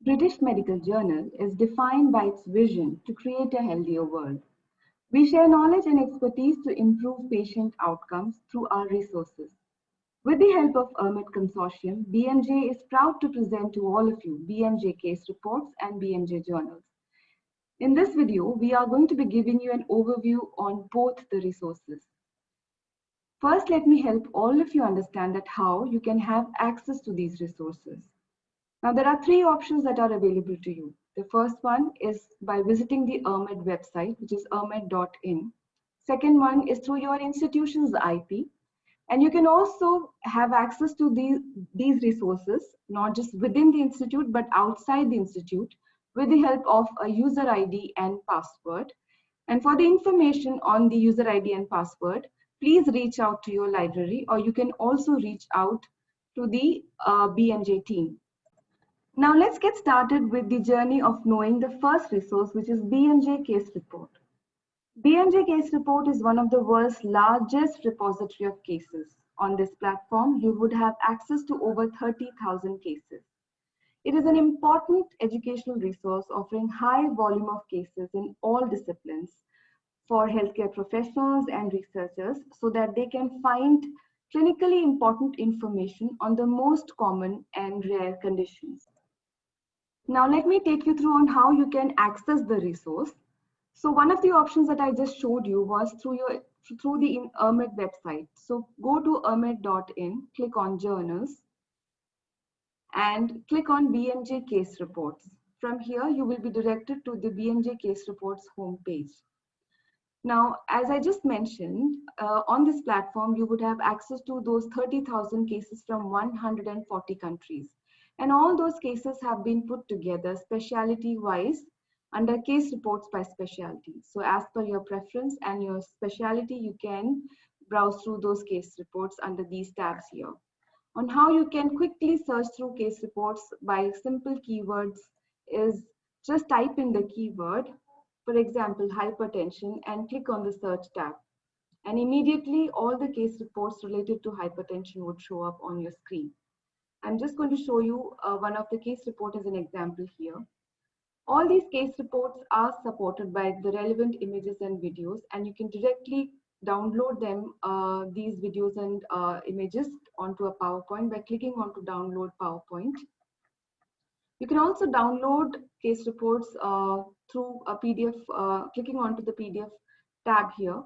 British Medical Journal is defined by its vision to create a healthier world. We share knowledge and expertise to improve patient outcomes through our resources. With the help of ERMED Consortium, BMJ is proud to present to all of you BMJ case reports and BMJ journals. In this video, we are going to be giving you an overview on both the resources. First, let me help all of you understand that how you can have access to these resources. Now, there are three options that are available to you. The first one is by visiting the ERMED website, which is ermed.in. Second one is through your institution's IP. And you can also have access to these resources, not just within the institute, but outside the institute with the help of a user ID and password. And for the information on the user ID and password, please reach out to your library, or you can also reach out to the BMJ team. Now let's get started with the journey of knowing the first resource, which is BMJ Case Report. BMJ Case Report is one of the world's largest repository of cases. On this platform, you would have access to over 30,000 cases. It is an important educational resource offering high volume of cases in all disciplines for healthcare professionals and researchers so that they can find clinically important information on the most common and rare conditions. Now, let me take you through on how you can access the resource. So one of the options that I just showed you was through the ERMED website. So go to ermed.in, click on journals, and click on BMJ case reports. From here, you will be directed to the BMJ case reports homepage. Now, as I just mentioned, on this platform, you would have access to those 30,000 cases from 140 countries. And all those cases have been put together specialty-wise under case reports by specialty. So as per your preference and your specialty, you can browse through those case reports under these tabs here. On how you can quickly search through case reports by simple keywords is just type in the keyword, for example, hypertension, and click on the search tab. And immediately all the case reports related to hypertension would show up on your screen. I'm just going to show you one of the case report as an example here. All these case reports are supported by the relevant images and videos, and you can directly download them, these videos and images onto a PowerPoint by clicking onto download PowerPoint. You can also download case reports through a PDF, clicking onto the PDF tab here.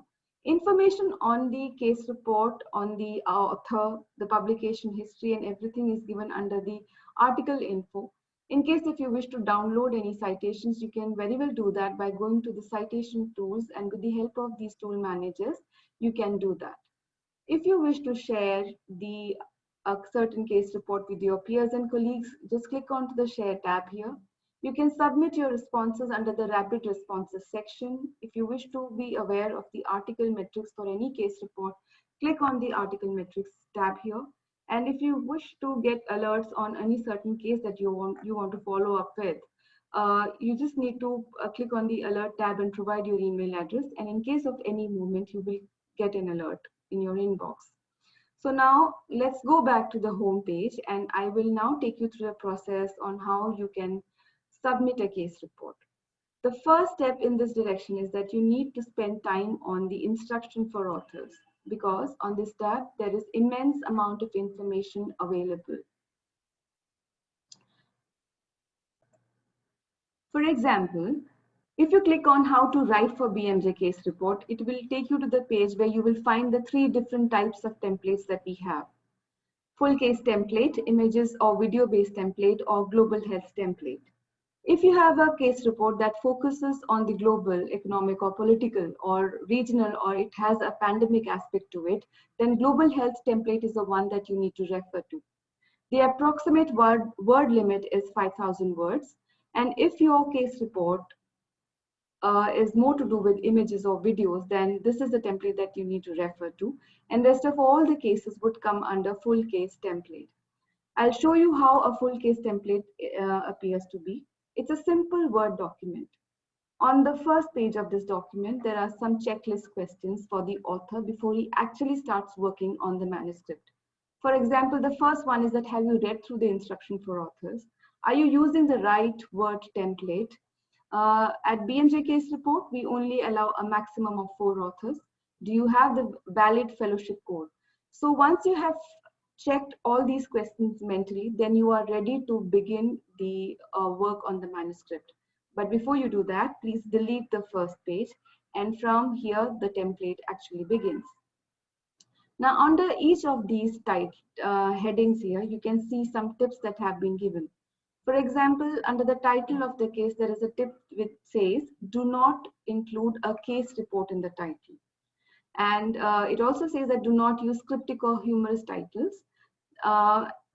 Information on the case report, on the author, the publication history, and everything is given under the article info. In case if you wish to download any citations, you can very well do that by going to the citation tools, and with the help of these tool managers, you can do that. If you wish to share a certain case report with your peers and colleagues, just click onto the share tab here. You can submit your responses under the rapid responses section. If you wish to be aware of the article metrics for any case report, click on the article metrics tab here. And if you wish to get alerts on any certain case that you want to follow up with, you just need to click on the alert tab and provide your email address. And in case of any movement, you will get an alert in your inbox. So now let's go back to the home page, and I will now take you through the process on how you can submit a case report. The first step in this direction is that you need to spend time on the instruction for authors, because on this tab, there is immense amount of information available. For example, if you click on how to write for BMJ case report, it will take you to the page where you will find the three different types of templates that we have. Full case template, images or video-based template, or global health template. If you have a case report that focuses on the global, economic or political or regional, or it has a pandemic aspect to it, then global health template is the one that you need to refer to. The approximate word limit is 5,000 words. And if your case report is more to do with images or videos, then this is the template that you need to refer to. And rest of all the cases would come under full case template. I'll show you how a full case template appears to be. It's a simple Word document. On the first page of this document, there are some checklist questions for the author before he actually starts working on the manuscript. For example, the first one is that have you read through the instruction for authors? Are you using the right word template? At BMJ case report, we only allow a maximum of 4 authors. Do you have the valid fellowship code? So once you have checked all these questions mentally, then you are ready to begin the work on the manuscript. But before you do that, please delete the first page, and from here the template actually begins. Now under each of these headings here, you can see some tips that have been given. For example, under the title of the case, there is a tip which says, do not include a case report in the title. And it also says that do not use cryptic or humorous titles.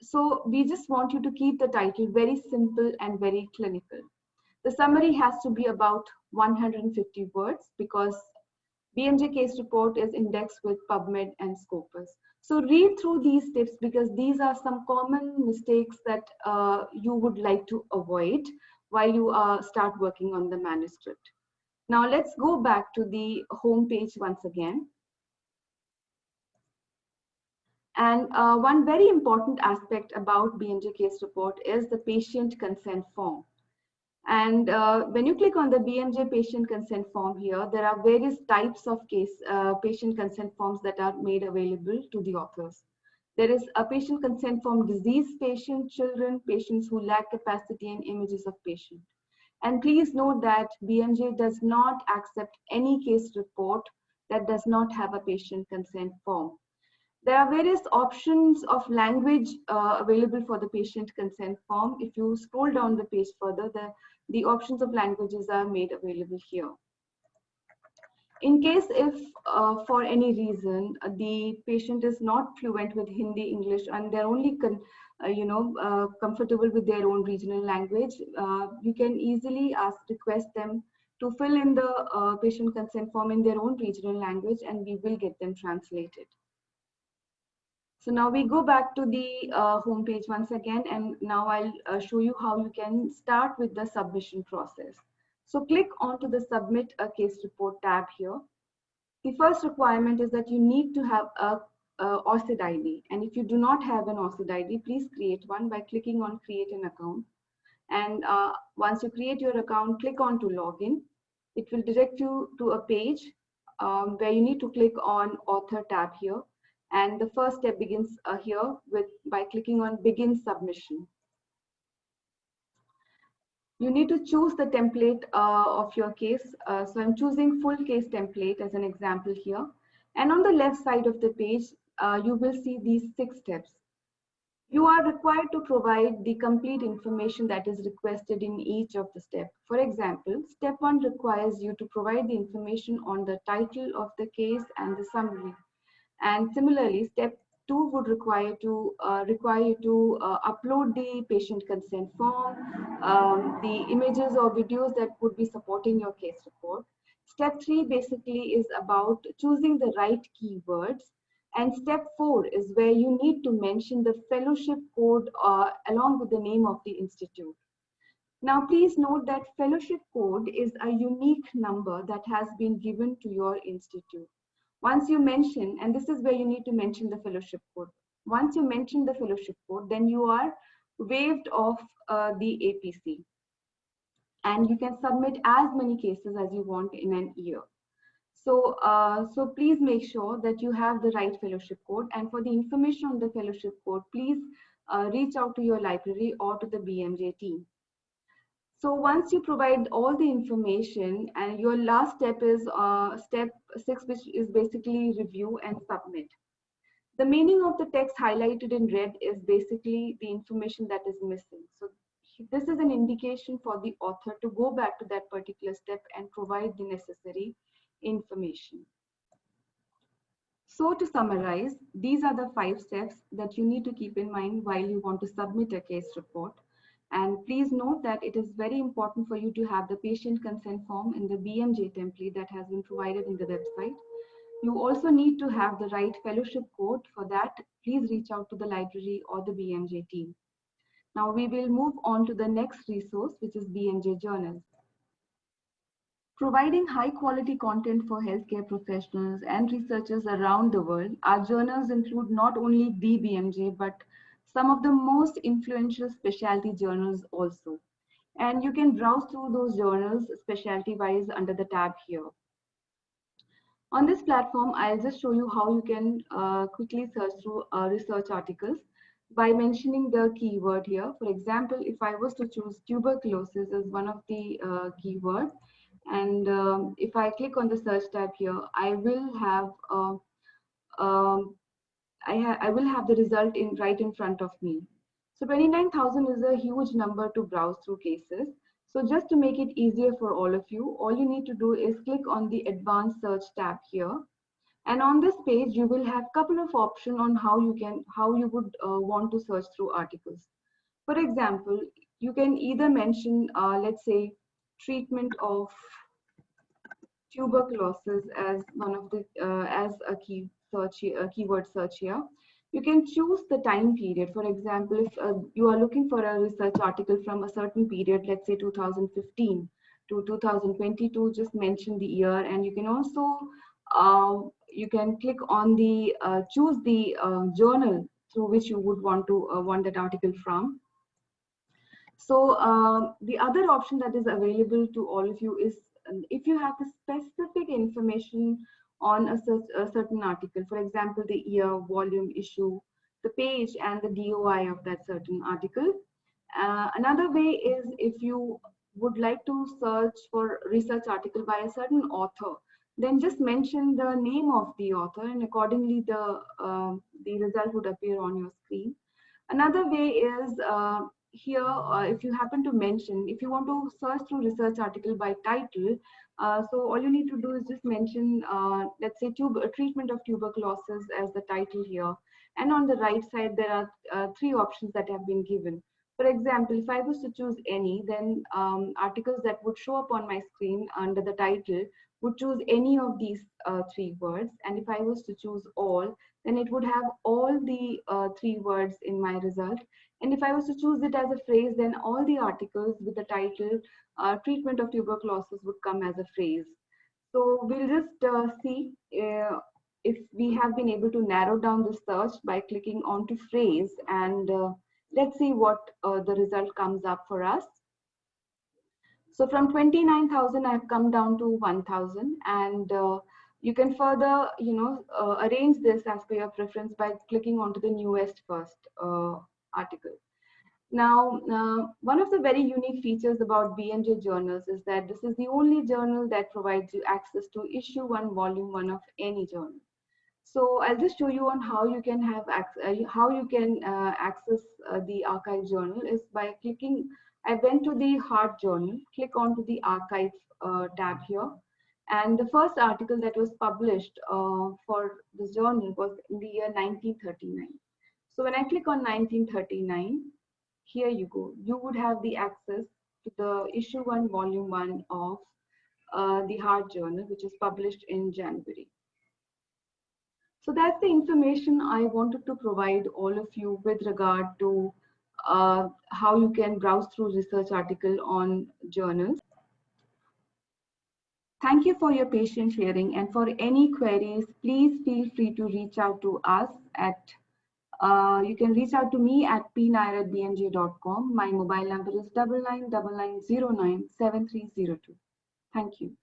So we just want you to keep the title very simple and very clinical. The summary has to be about 150 words because BMJ case report is indexed with PubMed and Scopus. So read through these tips because these are some common mistakes that you would like to avoid while you start working on the manuscript. Now let's go back to the home page once again. And one very important aspect about BMJ case report is the patient consent form. And when you click on the BMJ patient consent form here, there are various types of patient consent forms that are made available to the authors. There is a patient consent form, disease patient, children, patients who lack capacity, and images of patient. And please note that BMJ does not accept any case report that does not have a patient consent form. There are various options of language available for the patient consent form. If you scroll down the page further, the options of languages are made available here. In case if for any reason the patient is not fluent with Hindi, English, and they're only comfortable with their own regional language, you can easily request them to fill in the patient consent form in their own regional language, and we will get them translated. So now we go back to the home page once again, and now I'll show you how you can start with the submission process. So click onto the Submit a Case Report tab here. The first requirement is that you need to have a OSID ID, and if you do not have an OSID ID, please create one by clicking on Create an Account. And once you create your account, click on to Login. It will direct you to a page where you need to click on Author tab here. And the first step begins here by clicking on Begin Submission. You need to choose the template of your case. So I'm choosing full case template as an example here. And on the left side of the page, you will see these 6 steps. You are required to provide the complete information that is requested in each of the steps. For example, step 1 requires you to provide the information on the title of the case and the summary. And similarly, step 2 would require you to upload the patient consent form, the images or videos that would be supporting your case report. Step 3 basically is about choosing the right keywords. And step 4 is where you need to mention the fellowship code along with the name of the institute. Now, please note that fellowship code is a unique number that has been given to your institute. Once you mention, and this is where you need to mention the fellowship code. Once you mention the fellowship code, then you are waived off the APC. And you can submit as many cases as you want in an year. So, so please make sure that you have the right fellowship code. And for the information on the fellowship code, please reach out to your library or to the BMJ team. So once you provide all the information, and your last step is step 6, which is basically review and submit. The meaning of the text highlighted in red is basically the information that is missing. So this is an indication for the author to go back to that particular step and provide the necessary information. So to summarize, these are the 5 steps that you need to keep in mind while you want to submit a case report. And please note that it is very important for you to have the patient consent form in the BMJ template that has been provided in the website. You also need to have the right fellowship code. For that, please reach out to the library or the BMJ team. Now we will move on to the next resource, which is BMJ Journals. Providing high quality content for healthcare professionals and researchers around the world, our journals include not only the BMJ, but some of the most influential specialty journals also. And you can browse through those journals specialty wise under the tab here. On this platform, I'll just show you how you can quickly search through research articles by mentioning the keyword here. For example, if I was to choose tuberculosis as one of the keyword, and if I click on the search tab here, I will have um, I will have the result right in front of me. So 29,000 is a huge number to browse through cases. So just to make it easier for all of you, all you need to do is click on the advanced search tab here. And on this page, you will have a couple of options on how you would want to search through articles. For example, you can either mention, let's say, treatment of tuberculosis as one of the as a keyword search here. You can choose the time period. For example, if you are looking for a research article from a certain period, let's say 2015 to 2022, just mention the year. And you can also you can click on the choose the journal through which you would want that article from. So the other option that is available to all of you is if you have the specific information on a certain article, for example, the year, volume, issue, the page, and the DOI of that certain article. Another way is if you would like to search for research article by a certain author, then just mention the name of the author, and accordingly the result would appear on your screen. Another way is here, if you happen to mention, if you want to search through research article by title, so all you need to do is just mention, let's say, treatment of tuberculosis as the title here. And on the right side, there are three options that have been given. For example, if I was to choose any, then articles that would show up on my screen under the title would choose any of these three words. And if I was to choose all, then it would have all the three words in my result. And if I was to choose it as a phrase, then all the articles with the title treatment of tuberculosis would come as a phrase. So we'll just see if we have been able to narrow down the search by clicking onto phrase, and let's see what the result comes up for us. So from 29,000, I've come down to 1,000, and you can further, arrange this as per your preference by clicking onto the newest first article. Now, one of the very unique features about BMJ journals is that this is the only journal that provides you access to issue 1, volume 1 of any journal. So I'll just show you on how you can have access the archive journal is by clicking. I went to the hard journal, click onto the archive tab here, and the first article that was published for this journal was in the year 1939. So when I click on 1939, here you go. You would have the access to the issue 1, volume 1 of the hard journal, which is published in January. So that's the information I wanted to provide all of you with regard to how you can browse through research article on journals. Thank you for your patient hearing, and for any queries, please feel free to reach out to us at you can reach out to me at pnair@bmj.com. My mobile number is 9999097302. Thank you.